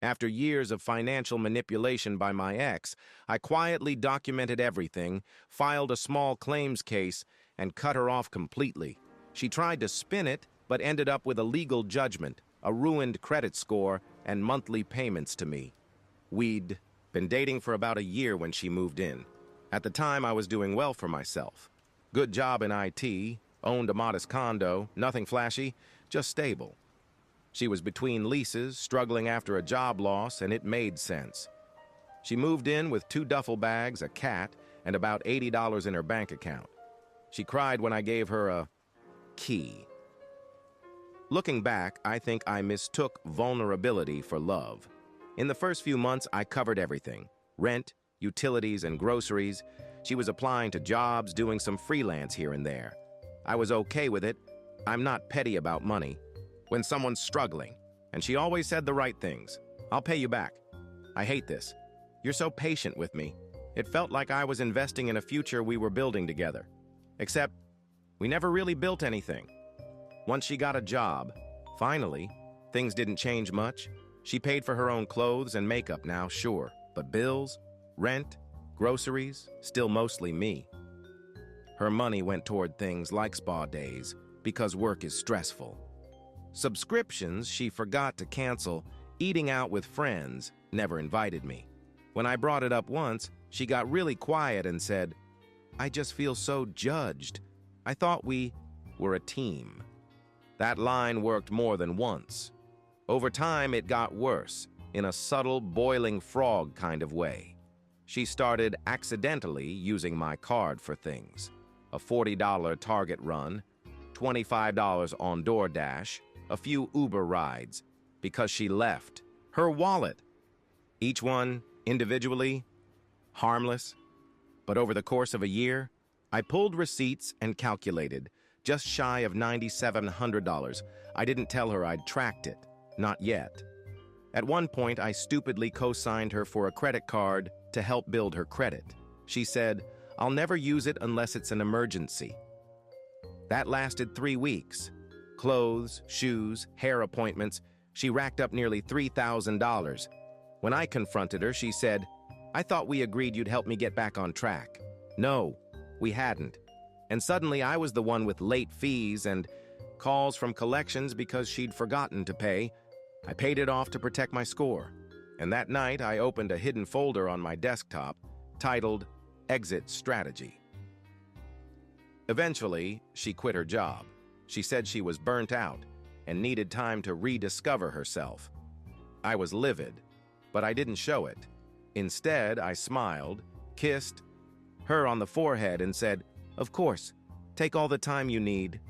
After years of financial manipulation by my ex, I quietly documented everything, filed a small claims case, and cut her off completely. She tried to spin it, but ended up with a legal judgment, a ruined credit score, and monthly payments to me. We'd been dating for about a year when she moved in. At the time, I was doing well for myself. Good job in IT, owned a modest condo, nothing flashy, just stable. She was between leases, struggling after a job loss, and it made sense. She moved in with 2 duffel bags, a cat, and about $80 in her bank account. She cried when I gave her a key. Looking back, I think I mistook vulnerability for love. In the first few months, I covered everything: rent, utilities, and groceries. She was applying to jobs, doing some freelance here and there. I was okay with it. I'm not petty about money. When someone's struggling, and she always said the right things. I'll pay you back. I hate this. You're so patient with me. It felt like I was investing in a future we were building together. Except, we never really built anything. Once she got a job, finally, things didn't change much. She paid for her own clothes and makeup now, sure, but bills, rent, groceries, still mostly me. Her money went toward things like spa days, because work is stressful. Subscriptions she forgot to cancel, eating out with friends, never invited me. When I brought it up once, she got really quiet and said, "I just feel so judged. I thought we were a team." That line worked more than once. Over time, it got worse, in a subtle, boiling frog kind of way. She started accidentally using my card for things. A $40 Target run, $25 on DoorDash, a few Uber rides, because she left her wallet. Each one, individually, harmless. But over the course of a year, I pulled receipts and calculated, just shy of $9,700. I didn't tell her I'd tracked it, not yet. At one point, I stupidly co-signed her for a credit card to help build her credit. She said, "I'll never use it unless it's an emergency." That lasted 3 weeks. Clothes, shoes, hair appointments. She racked up nearly $3,000. When I confronted her, she said, "I thought we agreed you'd help me get back on track." No, we hadn't. And suddenly I was the one with late fees and calls from collections because she'd forgotten to pay. I paid it off to protect my score. And that night, I opened a hidden folder on my desktop titled Exit Strategy. Eventually, she quit her job. She said she was burnt out and needed time to rediscover herself. I was livid, but I didn't show it. Instead, I smiled, kissed her on the forehead, and said, "Of course, take all the time you need."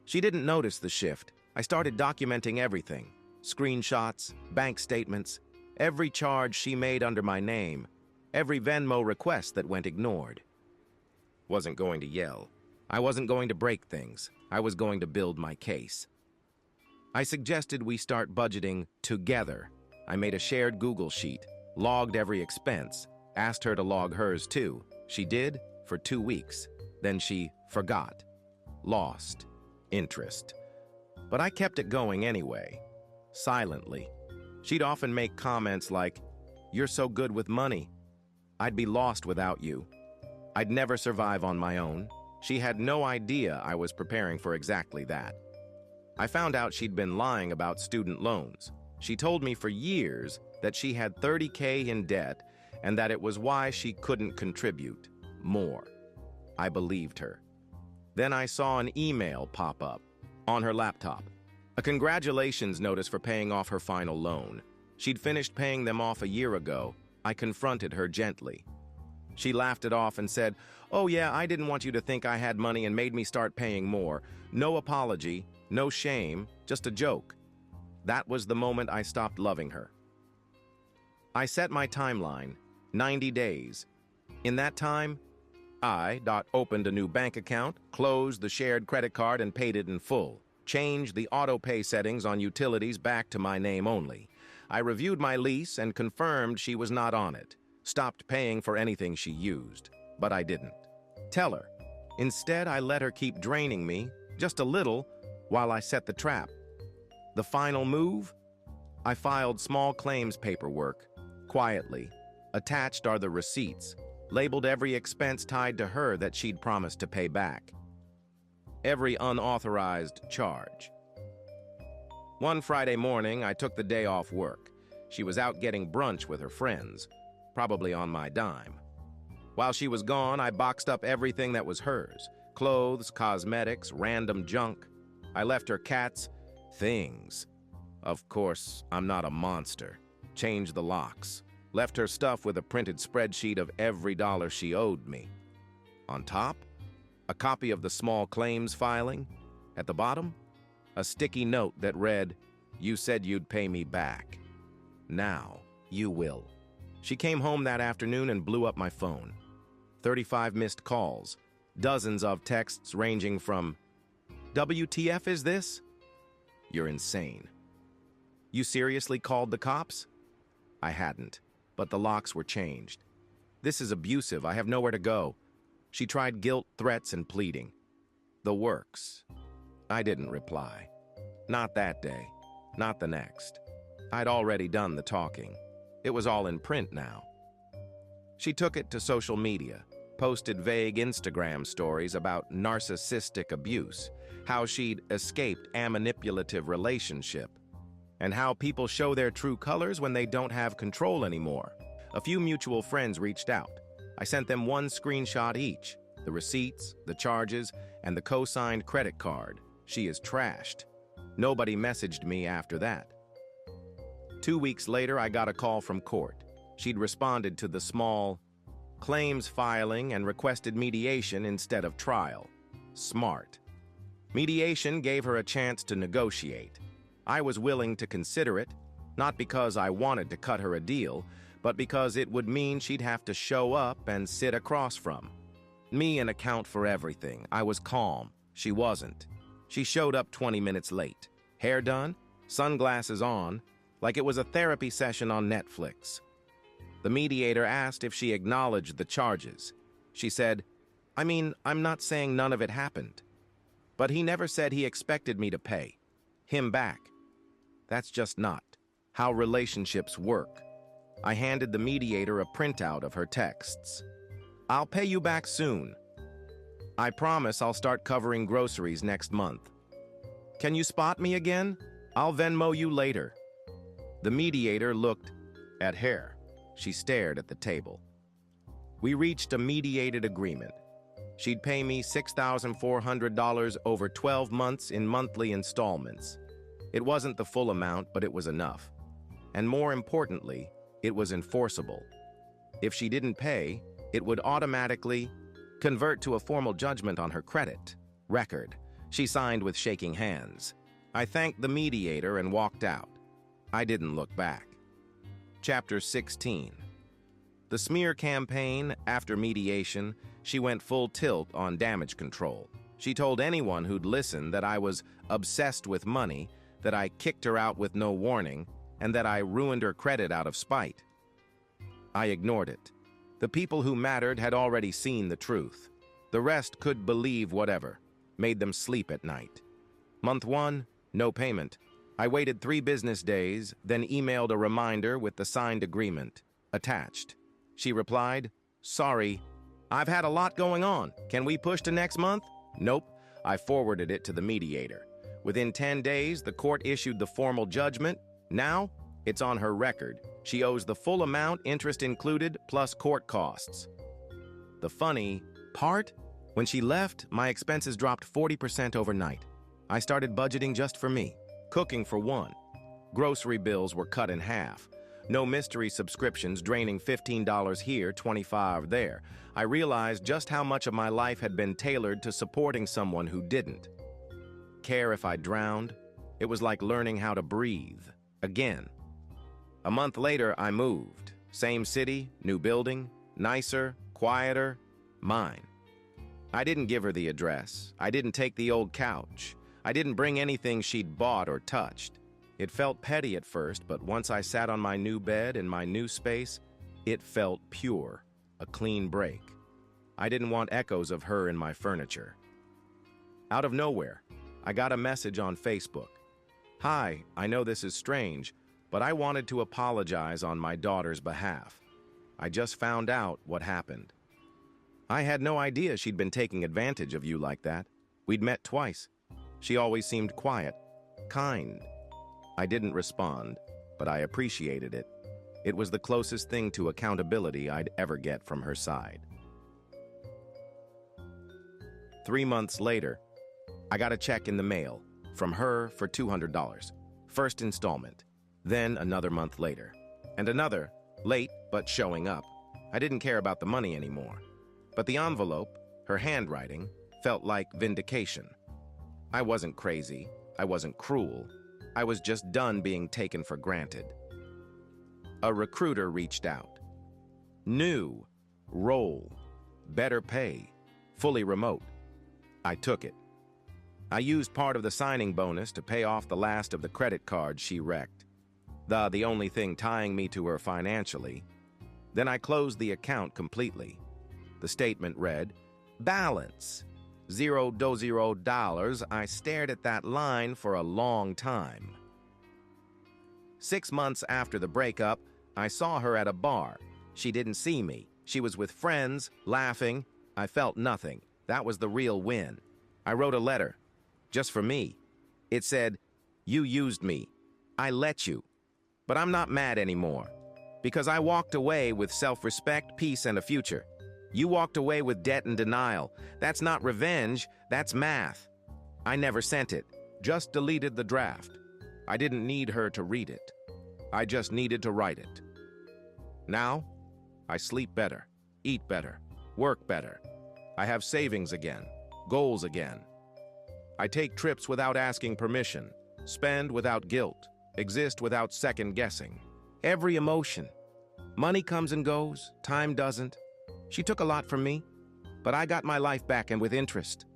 She didn't notice the shift. I started documenting everything: screenshots, bank statements, every charge she made under my name, every Venmo request that went ignored. Wasn't going to yell. I wasn't going to break things. I was going to build my case. I suggested we start budgeting together. I made a shared Google sheet, logged every expense, asked her to log hers too. She did for 2 weeks. Then she forgot, lost interest. But I kept it going anyway, silently. She'd often make comments like, "You're so good with money. I'd be lost without you. I'd never survive on my own." She had no idea I was preparing for exactly that. I found out she'd been lying about student loans. She told me for years that she had $30K in debt and that it was why she couldn't contribute more. I believed her. Then I saw an email pop up on her laptop. A congratulations notice for paying off her final loan. She'd finished paying them off a year ago. I confronted her gently. She laughed it off and said, "Oh yeah, I didn't want you to think I had money and made me start paying more. No apology, no shame, just a joke." That was the moment I stopped loving her. I set my timeline, 90 days. In that time, I opened a new bank account, closed the shared credit card and paid it in full, changed the auto pay settings on utilities back to my name only. I reviewed my lease and confirmed she was not on it. Stopped paying for anything she used, but I didn't tell her. Instead, I let her keep draining me, just a little, while I set the trap. The final move? I filed small claims paperwork, quietly. Attached are the receipts, labeled every expense tied to her that she'd promised to pay back. Every unauthorized charge. One Friday morning, I took the day off work. She was out getting brunch with her friends, probably on my dime. While she was gone, I boxed up everything that was hers: clothes, cosmetics, random junk. I left her cats, things. Of course, I'm not a monster. Changed the locks. Left her stuff with a printed spreadsheet of every dollar she owed me. On top, a copy of the small claims filing. At the bottom, a sticky note that read, "You said you'd pay me back. Now, you will." She came home that afternoon and blew up my phone. 35 missed calls, dozens of texts ranging from, "WTF is this? You're insane. You seriously called the cops?" I hadn't, but the locks were changed. "This is abusive. I have nowhere to go." She tried guilt, threats, and pleading. The works. I didn't reply. Not that day. Not the next. I'd already done the talking. It was all in print now. She took it to social media, posted vague Instagram stories about narcissistic abuse, how she'd escaped a manipulative relationship, and how people show their true colors when they don't have control anymore. A few mutual friends reached out. I sent them one screenshot each, the receipts, the charges, and the co-signed credit card. She is trashed. Nobody messaged me after that. 2 weeks later, I got a call from court. She'd responded to the small claims filing and requested mediation instead of trial. Smart. Mediation gave her a chance to negotiate. I was willing to consider it, not because I wanted to cut her a deal, but because it would mean she'd have to show up and sit across from me and account for everything. I was calm. She wasn't. She showed up 20 minutes late. Hair done, sunglasses on, like it was a therapy session on Netflix. The mediator asked if she acknowledged the charges. She said, I'm not saying none of it happened. But he never said he expected me to pay him back. That's just not how relationships work. I handed the mediator a printout of her texts. I'll pay you back soon. I promise I'll start covering groceries next month. Can you spot me again? I'll Venmo you later. The mediator looked at her. She stared at the table. We reached a mediated agreement. She'd pay me $6,400 over 12 months in monthly installments. It wasn't the full amount, but it was enough. And more importantly, it was enforceable. If she didn't pay, it would automatically convert to a formal judgment on her credit record. She signed with shaking hands. I thanked the mediator and walked out. I didn't look back. Chapter 16. The smear campaign, after mediation, she went full tilt on damage control. She told anyone who'd listen that I was obsessed with money, that I kicked her out with no warning, and that I ruined her credit out of spite. I ignored it. The people who mattered had already seen the truth. The rest could believe whatever, made them sleep at night. Month 1, no payment. I waited 3 business days, then emailed a reminder with the signed agreement attached. She replied, "Sorry, I've had a lot going on. Can we push to next month?" Nope. I forwarded it to the mediator. Within 10 days, the court issued the formal judgment. Now, it's on her record. She owes the full amount, interest included, plus court costs. The funny part? When she left, my expenses dropped 40% overnight. I started budgeting just for me, cooking for one. Grocery bills were cut in half. No mystery subscriptions draining $15 here, $25 there. I realized just how much of my life had been tailored to supporting someone who didn't care if I drowned. It was like learning how to breathe again. A month later, I moved. Same city, new building, nicer, quieter, mine. I didn't give her the address. I didn't take the old couch. I didn't bring anything she'd bought or touched. It felt petty at first, but once I sat on my new bed in my new space, it felt pure, a clean break. I didn't want echoes of her in my furniture. Out of nowhere, I got a message on Facebook. "Hi, I know this is strange, but I wanted to apologize on my daughter's behalf. I just found out what happened. I had no idea she'd been taking advantage of you like that. We'd met twice. She always seemed quiet, kind. I didn't respond, but I appreciated it. It was the closest thing to accountability I'd ever get from her side. 3 months later, I got a check in the mail from her for $200. First installment, then another month later, and another, late but showing up. I didn't care about the money anymore, but the envelope, her handwriting, felt like vindication. I wasn't crazy, I wasn't cruel, I was just done being taken for granted. A recruiter reached out. New, role, better pay, fully remote. I took it. I used part of the signing bonus to pay off the last of the credit cards she wrecked, the only thing tying me to her financially. Then I closed the account completely. The statement read, balance, $0. I stared at that line for a long time. 6 months after the breakup, I saw her at a bar. She didn't see me. She was with friends, laughing. I felt nothing. That was the real win. I wrote a letter, just for me. It said, you used me. I let you. But I'm not mad anymore, because I walked away with self-respect, peace, and a future. You walked away with debt and denial. That's not revenge, that's math. I never sent it, just deleted the draft. I didn't need her to read it. I just needed to write it. Now, I sleep better, eat better, work better. I have savings again, goals again. I take trips without asking permission, spend without guilt, exist without second guessing. Every emotion. Money comes and goes, time doesn't. She took a lot from me, but I got my life back and with interest.